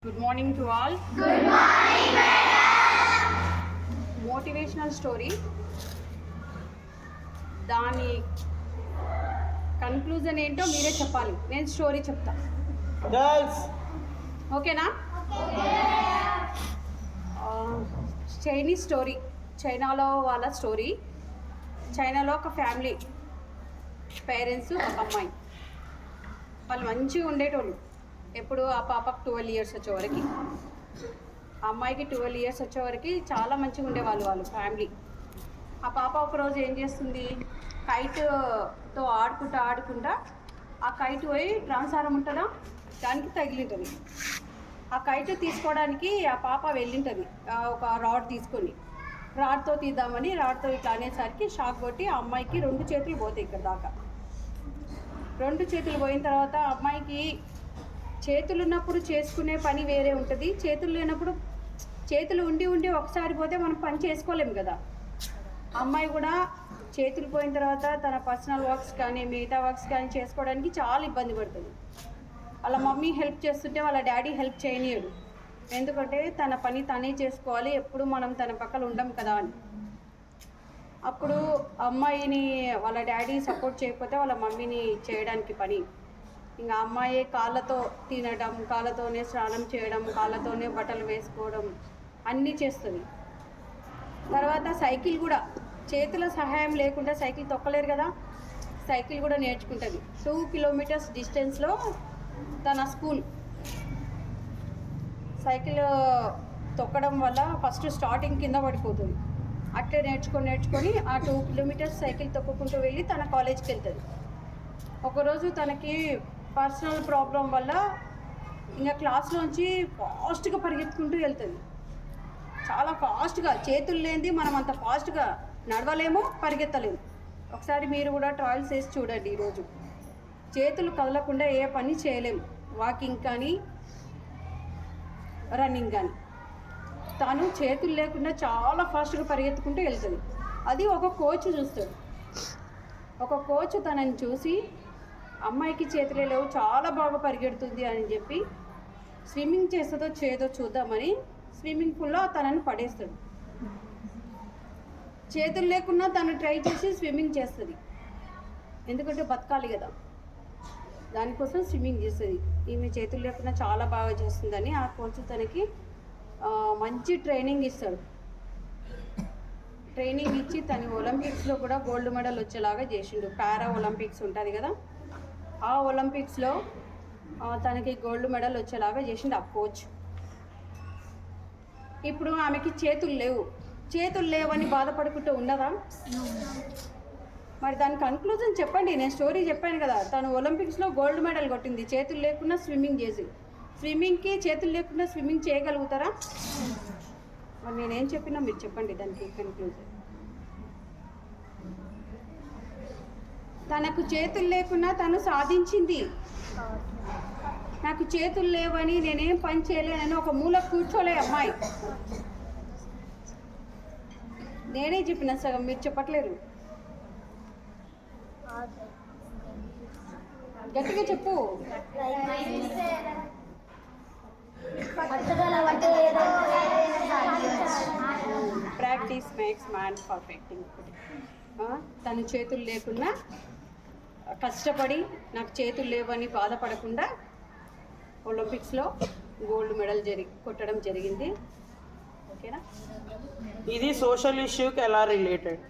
Good morning to all. Good morning, madam. Motivational story. దాని conclusion ఏంటో మీరే చెప్పాలి. నేను స్టోరీ చెప్తా. గర్ల్స్ ఓకేనా? Chinese story. చైనాలో వాళ్ళ స్టోరీ. చైనాలో ఒక ఫ్యామిలీ, పేరెంట్స్, ఒక అమ్మాయి. వాళ్ళు మంచిగా ఉండేటోళ్ళు. ఎప్పుడు ఆ పాపకు 12 years వచ్చేవరకు, ఆ అమ్మాయికి 12 years వచ్చేవరకు చాలా మంచిగా ఉండేవాళ్ళు వాళ్ళు ఫ్యామిలీ. ఆ పాప ఒకరోజు ఏం చేస్తుంది, కైట్తో ఆడుకుంటా ఆ కైట్ పోయి ట్రాన్స్ఫారం ఉంటుందా దానికి తగిలింటుంది. ఆ కైట్ తీసుకోవడానికి ఆ పాప వెళ్ళింటుంది ఒక రాడ్ తీసుకొని. రాడ్తో తీద్దామని రాడ్తో ఇట్లా అనేసరికి షాక్ కొట్టి ఆ అమ్మాయికి 2 చేతులు పోతాయి ఇక్కడ దాకా. 2 చేతులు పోయిన తర్వాత అమ్మాయికి చేతులు ఉన్నప్పుడు చేసుకునే పని వేరే ఉంటుంది, చేతులు లేనప్పుడు చేతులు ఉండి ఒకసారి పోతే మనం పని చేసుకోలేము కదా. అమ్మాయి కూడా చేతులు పోయిన తర్వాత తన పర్సనల్ వర్క్స్ కానీ మిగతా వర్క్స్ కానీ చేసుకోవడానికి చాలా ఇబ్బంది పడుతుంది. వాళ్ళ మమ్మీ హెల్ప్ చేస్తుంటే వాళ్ళ డాడీ హెల్ప్ చేయనీయడు. ఎందుకంటే తన పని తనే చేసుకోవాలి, ఎప్పుడు మనం తన పక్కన ఉండం కదా అని. అప్పుడు అమ్మాయిని వాళ్ళ డాడీ సపోర్ట్ చేయకపోతే వాళ్ళ మమ్మీని చేయడానికి పని. ఇంకా అమ్మాయి కాళ్ళతో తినడం, కాళ్ళతోనే స్నానం చేయడం, కాళ్ళతోనే బట్టలు వేసుకోవడం అన్నీ చేస్తుంది. తర్వాత సైకిల్ కూడా, చేతుల సహాయం లేకుండా సైకిల్ తొక్కలేరు కదా, సైకిల్ కూడా నేర్చుకుంటుంది. 2 kilometers డిస్టెన్స్లో తన స్కూల్. సైకిల్ తొక్కడం వల్ల ఫస్ట్ స్టార్టింగ్ కింద పడిపోతుంది. అట్లే నేర్చుకొని ఆ 2 kilometers సైకిల్ తొక్కుకుంటూ వెళ్ళి తన కాలేజ్కి వెళ్తుంది. ఒకరోజు తనకి పర్సనల్ ప్రాబ్లం వల్ల ఇంకా క్లాస్లోంచి ఫాస్ట్గా పరిగెత్తుకుంటూ వెళ్తుంది. చాలా ఫాస్ట్గా, చేతులు లేనిది మనం అంత ఫాస్ట్గా నడవలేము, పరిగెత్తలేము. ఒకసారి మీరు కూడా ట్రయల్స్ వేసి చూడండి. ఈరోజు చేతులు కదలకుండా ఏ పని చేయలేము, వాకింగ్ కానీ రన్నింగ్ కానీ. తను చేతులు లేకుండా చాలా ఫాస్ట్గా పరిగెత్తుకుంటూ వెళ్తుంది. అది ఒక కోచ్ చూస్తాడు. ఒక కోచ్ తనని చూసి అమ్మాయికి చేతులే లేవు, చాలా బాగా పరిగెడుతుంది అని చెప్పి స్విమ్మింగ్ చేస్తుందో చేయదో చూద్దామని స్విమ్మింగ్ పూల్లో తనని పడేస్తాడు. చేతులు లేకున్నా తను ట్రై చేసి స్విమ్మింగ్ చేస్తుంది, ఎందుకంటే బతకాలి కదా, దానికోసం స్విమ్మింగ్ చేస్తుంది. ఈమె చేతులు లేకుండా చాలా బాగా చేస్తుందని ఆ కోచ్ తనకి మంచి ట్రైనింగ్ ఇస్తాడు. ట్రైనింగ్ ఇచ్చి తను ఒలింపిక్స్లో కూడా గోల్డ్ మెడల్ వచ్చేలాగా చేసిండు. పారా ఒలింపిక్స్ ఉంటుంది కదా, ఆ ఒలింపిక్స్లో తనకి గోల్డ్ మెడల్ వచ్చేలాగా చేసిండు ఆ కోచ్. ఇప్పుడు ఆమెకి చేతులు లేవని బాధపడుకుంటూ ఉండదా? మరి దాని కన్క్లూజన్ చెప్పండి. నేను స్టోరీ చెప్పాను కదా, తను ఒలింపిక్స్లో గోల్డ్ మెడల్ కొట్టింది చేతులు లేకుండా స్విమ్మింగ్ చేసి. స్విమ్మింగ్కి చేతులు లేకుండా స్విమ్మింగ్ చేయగలుగుతారా? మరి నేనేం చెప్పినా మీరు చెప్పండి దానికి కన్క్లూజన్. తనకు చేతులు లేకున్నా తను సాధించింది. నాకు చేతులు లేవని నేనేం పని చేయలేనని ఒక మూల కూర్చోలే అమ్మాయి. నేనే చెప్పిన సగం మీరు చెప్పట్లేరు. గట్టిగా చెప్పు. Practice makes man perfect. తను చేతులు లేకున్నా కష్టపడి నాకు చేతులు లేవని బాధపడకుండా ఒలింపిక్స్లో గోల్డ్ మెడల్ కొట్టడం జరిగింది. ఓకేనా? ఇది సోషల్ ఇష్యూకి ఎలా రిలేటెడ్?